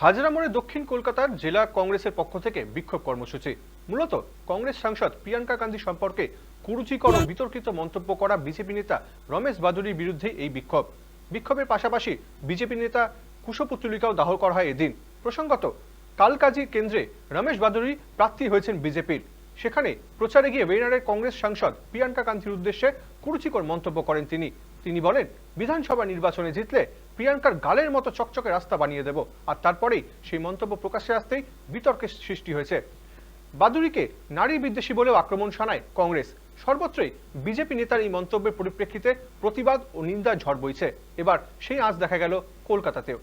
হাজরা মোড়ে দক্ষিণ কলকাতার জেলা কংগ্রেসের পক্ষ থেকে বিক্ষোভ কর্মসূচি। মূলত কংগ্রেস সাংসদ প্রিয়াঙ্কা গান্ধী সম্পর্কে কুরুচিকর ও বিতর্কিত মন্তব্য করা বিজেপি নেতা রমেশ বাদুড়ির বিরুদ্ধে এই বিক্ষোভের পাশাপাশি বিজেপি নেতা কুশপুত্তলিকাও দাহ করা হয় এদিন। প্রসঙ্গত, কালকাজি কেন্দ্রে রমেশ বাদুড়ি প্রার্থী হয়েছেন বিজেপির। সেখানে প্রচারে গিয়ে বেনারের কংগ্রেস সাংসদ প্রিয়াঙ্কা গান্ধীর উদ্দেশ্যে কুরুচিকর মন্তব্য করেন তিনি বলেন, বিধানসভা নির্বাচনে জিতলে প্রিয়াঙ্কার গালের মতো চকচকে রাস্তা বানিয়ে দেব। আর তারপরেই সেই মন্তব্য প্রকাশ্যে আসতেই বিতর্কের সৃষ্টি হয়েছে। বাদুড়িকে নারী বিদ্বেষী বলেও আক্রমণ শানায় কংগ্রেস। সর্বত্রই বিজেপি নেতার এই মন্তব্যের পরিপ্রেক্ষিতে প্রতিবাদ ও নিন্দার ঝড় বইছে। এবার সেই আঁচ দেখা গেল কলকাতাতেও।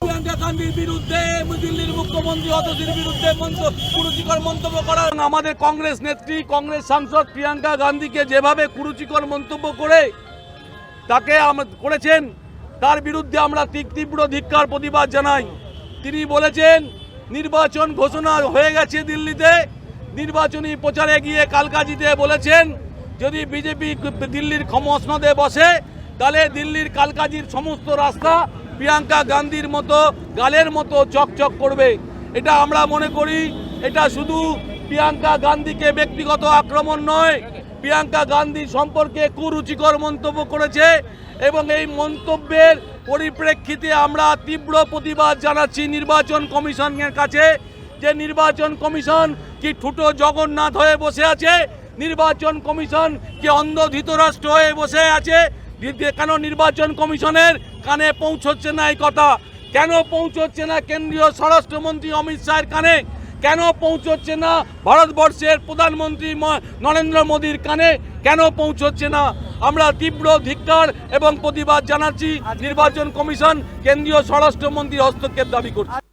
প্রিয়াঙ্কা গান্ধীর বিরুদ্ধে দিল্লির মুখ্যমন্ত্রী অতসীর বিরুদ্ধে কুরুচিকর মন্তব্য করা, আমাদের কংগ্রেস নেত্রী কংগ্রেস সাংসদ প্রিয়াঙ্কা গান্ধীকে যেভাবে কুরুচিকর মন্তব্য করে তাকে করেছেন, তার বিরুদ্ধে আমরা তীব্র ধিক্কার প্রতিবাদ জানাই। তিনি বলেছেন, নির্বাচন ঘোষণা হয়ে গেছে দিল্লিতে, নির্বাচনী প্রচারে গিয়ে কালকাজিতে বলেছেন যদি বিজেপি দিল্লির মসনদে বসে তাহলে দিল্লির কালকাজির সমস্ত রাস্তা প্রিয়াঙ্কা গান্ধীর মতো গালের মতো চকচক করবে। এটা আমরা মনে করি এটা শুধু প্রিয়াঙ্কা গান্ধীকে ব্যক্তিগত আক্রমণ নয়, প্রিয়াঙ্কা গান্ধী সম্পর্কে কুরুচিকর মন্তব্য করেছে এবং এই মন্তব্যের পরিপ্রেক্ষিতে আমরা তীব্র প্রতিবাদ জানাচ্ছি নির্বাচন কমিশনের কাছে। যে নির্বাচন কমিশন কি ঠুটো জগন্নাথ হয়ে বসে আছে? নির্বাচন কমিশন কি অন্ধ ধৃতরাষ্ট্র হয়ে বসে আছে? কেন নির্বাচন কমিশনের কানে পৌঁছচ্ছে না এই কথা? কেন পৌঁছচ্ছে না কেন্দ্রীয় স্বরাষ্ট্রমন্ত্রী অমিত শাহের কানে? কেন পৌঁছচ্ছে না ভারতবর্ষের প্রধানমন্ত্রী নরেন্দ্র মোদীর কানে? কেন পৌঁছচ্ছে না? আমরা তীব্র ধিক্কার এবং প্রতিবাদ জানাচ্ছি। নির্বাচন কমিশন কেন্দ্রীয় স্বরাষ্ট্রমন্ত্রীর হস্তক্ষেপ দাবি করছে।